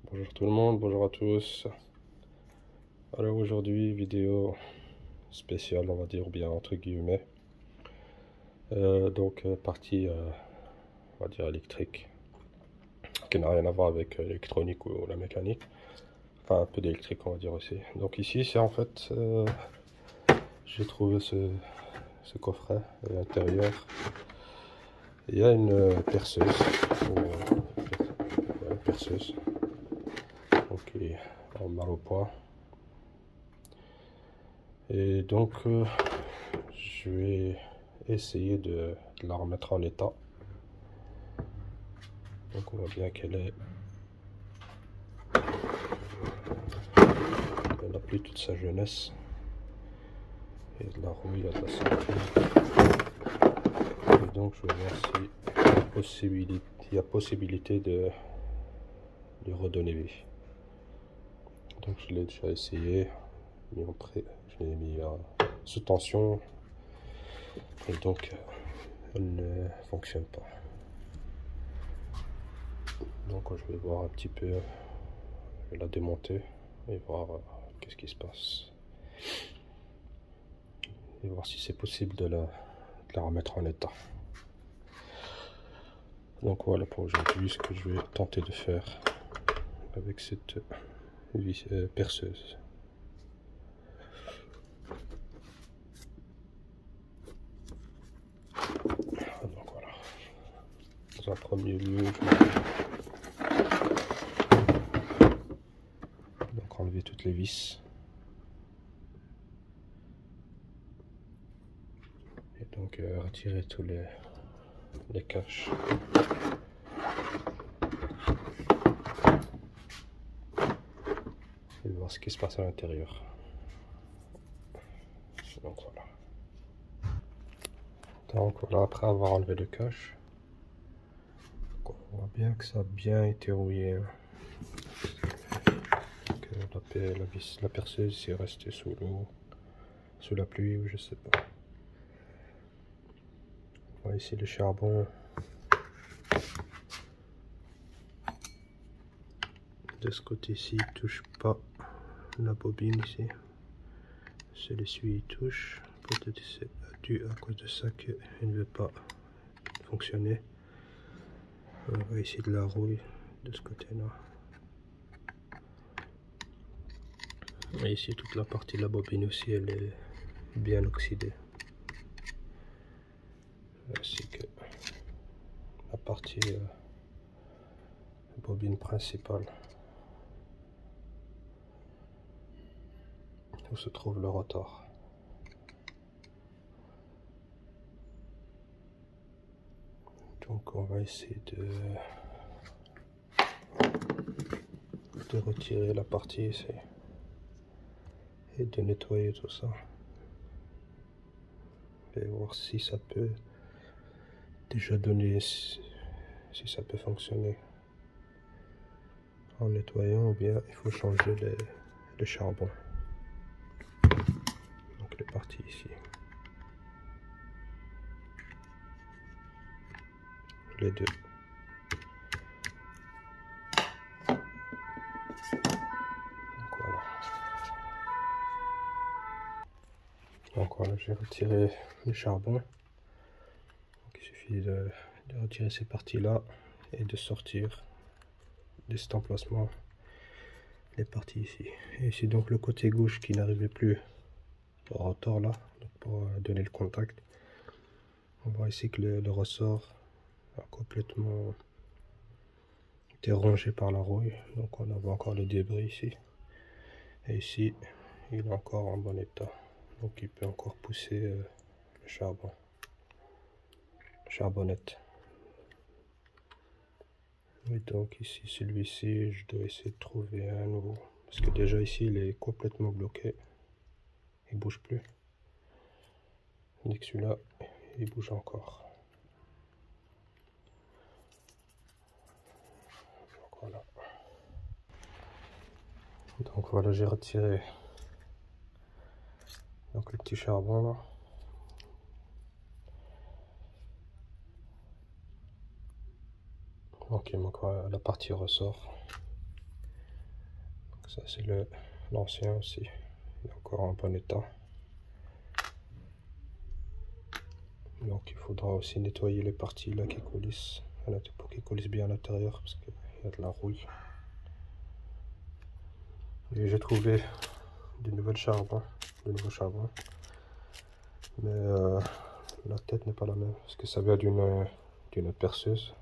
Bonjour tout le monde, bonjour à tous. Alors aujourd'hui, vidéo spéciale, on va dire, bien entre guillemets. Partie, on va dire, électrique, qui n'a rien à voir avec l'électronique ou la mécanique. Enfin, un peu d'électrique, on va dire aussi. Donc ici, c'est en fait, j'ai trouvé ce coffret à l'intérieur. Il y a une perceuse, une perceuse, donc qui est en mal au point. Et donc, je vais essayer de la remettre en état. Donc, on voit bien qu'elle n'a plus toute sa jeunesse. Il y a de la rouille, il y a de la santé. Et donc, je vais voir s'il y a possibilité de redonner vie. Donc, je l'ai déjà essayé. Je l'ai mis sous tension. Et donc, elle ne fonctionne pas. Donc je vais voir un petit peu, je vais la démonter et voir qu'est-ce qui se passe. Et voir si c'est possible de la remettre en état. Donc voilà pour aujourd'hui ce que je vais tenter de faire avec cette perceuse. Donc voilà. Dans un premier lieu, donc enlever toutes les vis. Et donc retirer tous les caches. Et voir ce qui se passe à l'intérieur. Donc voilà. Donc voilà, après avoir enlevé le cache, on voit bien que ça a bien été rouillé. La perceuse est restée sous l'eau, sous la pluie ou je sais pas. On voit ici le charbon. De ce côté-ci, il touche pas la bobine ici. Celui-ci il touche. Peut-être c'est dû à cause de ça qu'il ne veut pas fonctionner. On voit ici de la rouille de ce côté-là. Et ici toute la partie de la bobine aussi, elle est bien oxydée. Ainsi que la partie bobine principale où se trouve le rotor. Donc on va essayer de retirer la partie ici et de nettoyer tout ça et voir si ça peut déjà donner, si ça peut fonctionner en nettoyant, ou bien il faut changer le charbon. Donc les parties ici, les deux. Donc voilà, j'ai retiré le charbon. Donc, il suffit de retirer ces parties-là et de sortir de cet emplacement les parties ici. Et ici donc le côté gauche qui n'arrivait plus au rotor là, donc pour donner le contact. On voit ici que le ressort a complètement été rongé par la rouille. Donc on a encore le débris ici. Et ici, il est encore en bon état. Donc il peut encore pousser le charbon. Charbonnette. Et donc ici, celui-ci, je dois essayer de trouver un nouveau. Parce que déjà ici, il est complètement bloqué. Il bouge plus. Tandis que celui-là, il bouge encore. Donc voilà, j'ai retiré donc le petit charbon là. Donc il manque la partie ressort. Ça c'est l'ancien aussi, il est encore en bon état. Donc il faudra aussi nettoyer les parties là qui coulissent, pour qu'ils coulissent bien à l'intérieur parce qu'il y a de la rouille. Et j'ai trouvé de nouveaux charbons, mais la tête n'est pas la même parce que ça vient d'une perceuse.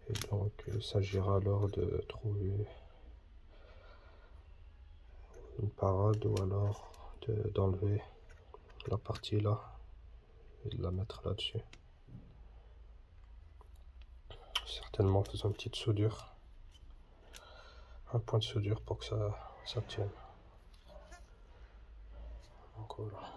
Et donc il s'agira alors de trouver une parade ou alors d'enlever la partie là et de la mettre là-dessus. Certainement faisant une petite soudure, un point de soudure pour que ça tienne. Donc voilà.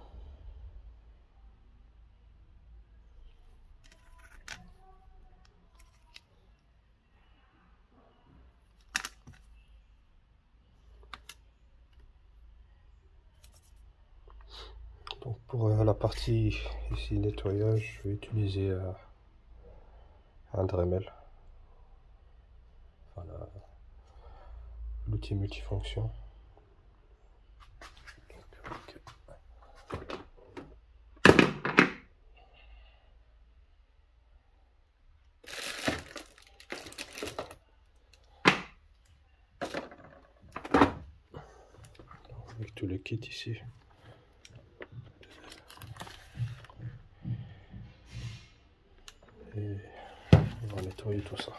Donc pour la partie ici nettoyage, je vais utiliser un Dremel, enfin, l'outil multifonction. Avec tout le kit ici. Et on va nettoyer tout ça.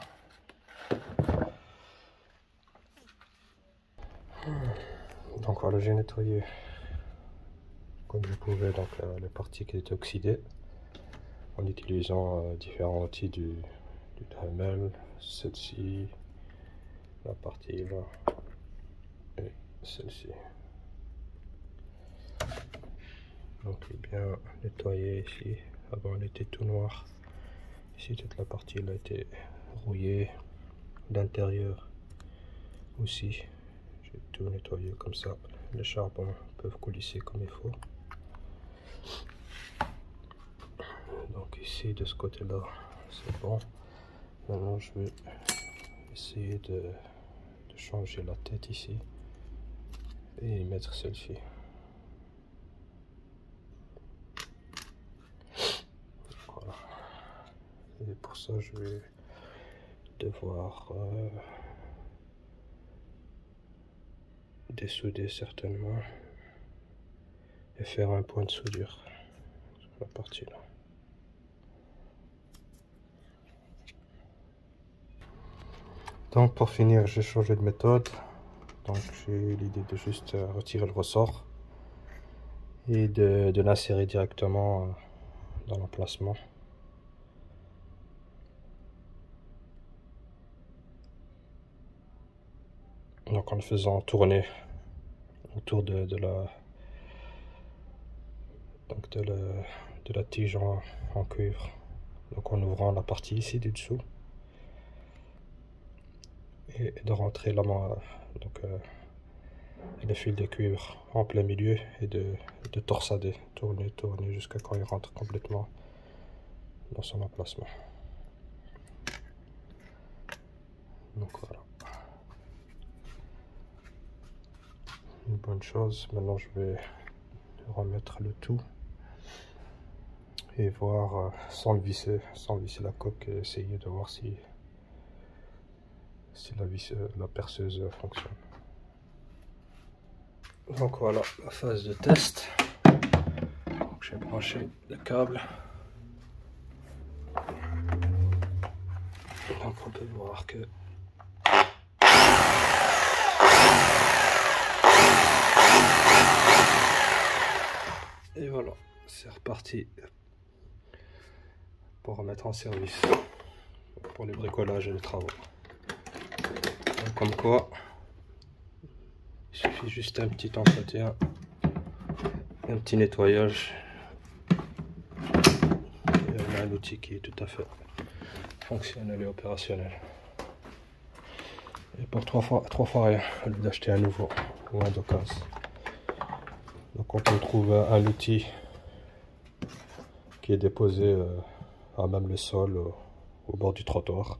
Donc voilà, j'ai nettoyé comme je pouvais donc les parties qui étaient oxydées en utilisant différents outils du Dremel, celle-ci, la partie là et celle-ci. Donc bien nettoyé ici. Avant elle était tout noir. Ici toute la partie elle a été rouillée. L'intérieur aussi. J'ai tout nettoyé comme ça. Les charbons peuvent coulisser comme il faut. Donc ici de ce côté là c'est bon. Maintenant je vais essayer de changer la tête ici et mettre celle-ci. Voilà. Et pour ça je vais devoir dessouder certainement et faire un point de soudure sur la partie là. Donc pour finir j'ai changé de méthode. Donc j'ai l'idée de juste retirer le ressort et de l'insérer directement dans l'emplacement. Donc en le faisant tourner autour de la tige en cuivre. Donc en ouvrant la partie ici du dessous et de rentrer la main, donc le fil de cuivre en plein milieu et de torsader, tourner jusqu'à quand il rentre complètement dans son emplacement. Donc voilà. Une bonne chose. Maintenant je vais remettre le tout et voir sans visser la coque et essayer de voir si la perceuse fonctionne. Donc voilà la phase de test. J'ai branché le câble. Donc on peut voir que et voilà, c'est reparti pour remettre en service pour les bricolages et les travaux. Donc, comme quoi, il suffit juste un petit entretien, un petit nettoyage. Et on a un outil qui est tout à fait fonctionnel et opérationnel. Et pour trois fois rien, au lieu d'acheter un nouveau ou un d'occasion. Donc on peut trouver un outil qui est déposé à même le sol, au bord du trottoir.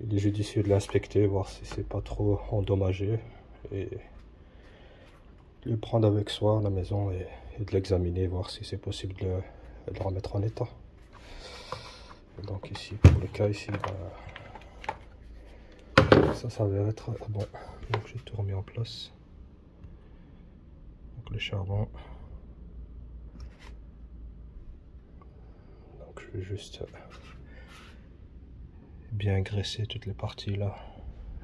il est judicieux de l'inspecter, voir si c'est pas trop endommagé et de le prendre avec soi à la maison et de l'examiner, voir si c'est possible de le remettre en état. Donc ici, pour le cas ici, ça s'avère être bon. Donc j'ai tout remis en place. Donc le charbon. Donc je vais juste bien graisser toutes les parties là,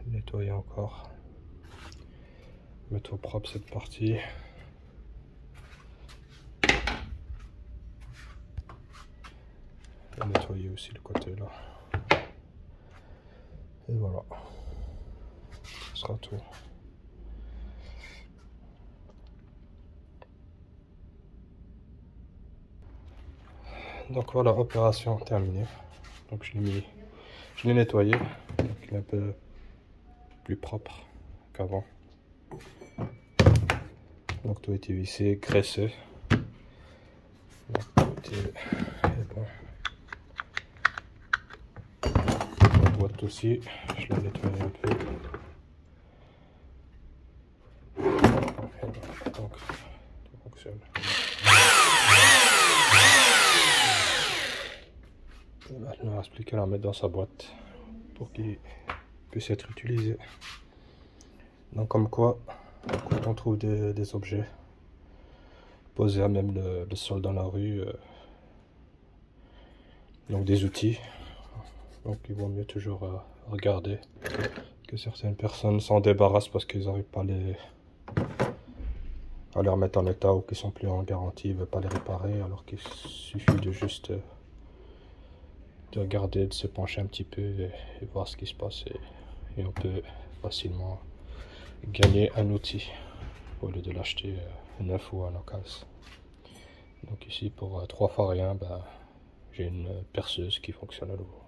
nettoyer encore, mettre au propre cette partie. Et nettoyer aussi le côté là. Et voilà, ce sera tout. Donc voilà, opération terminée. Donc je l'ai nettoyé, donc il est un peu plus propre qu'avant. Donc tout a été vissé, graissé. Donc tout est bon. La boîte aussi, je l'ai nettoyé un peu. Donc tout fonctionne. Et maintenant il ne reste plus qu'à la mettre dans sa boîte pour qu'il puisse être utilisé. Donc comme quoi, quand on trouve des objets posés à même le sol dans la rue, donc des outils, donc il vaut mieux toujours regarder que certaines personnes s'en débarrassent parce qu'ils n'arrivent pas à les remettre en état ou qu'ils sont plus en garantie, ils ne veulent pas les réparer, alors qu'il suffit de juste de regarder, de se pencher un petit peu et voir ce qui se passe et on peut facilement gagner un outil au lieu de l'acheter neuf ou en occasion. Donc ici pour 3 fois rien, j'ai une perceuse qui fonctionne à nouveau.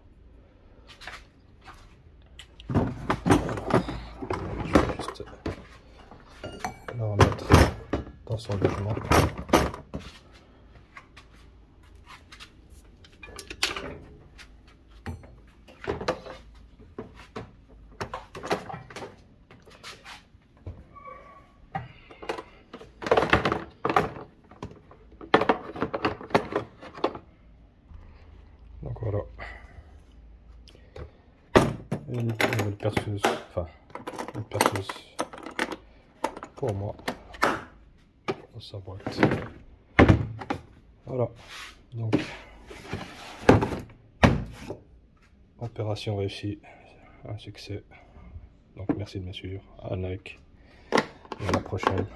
Je vais juste la remettre dans son logement. Donc voilà, une nouvelle perceuse, enfin une perceuse pour moi dans sa boîte. Voilà, donc opération réussie, un succès. Donc merci de me suivre, à like et à la prochaine.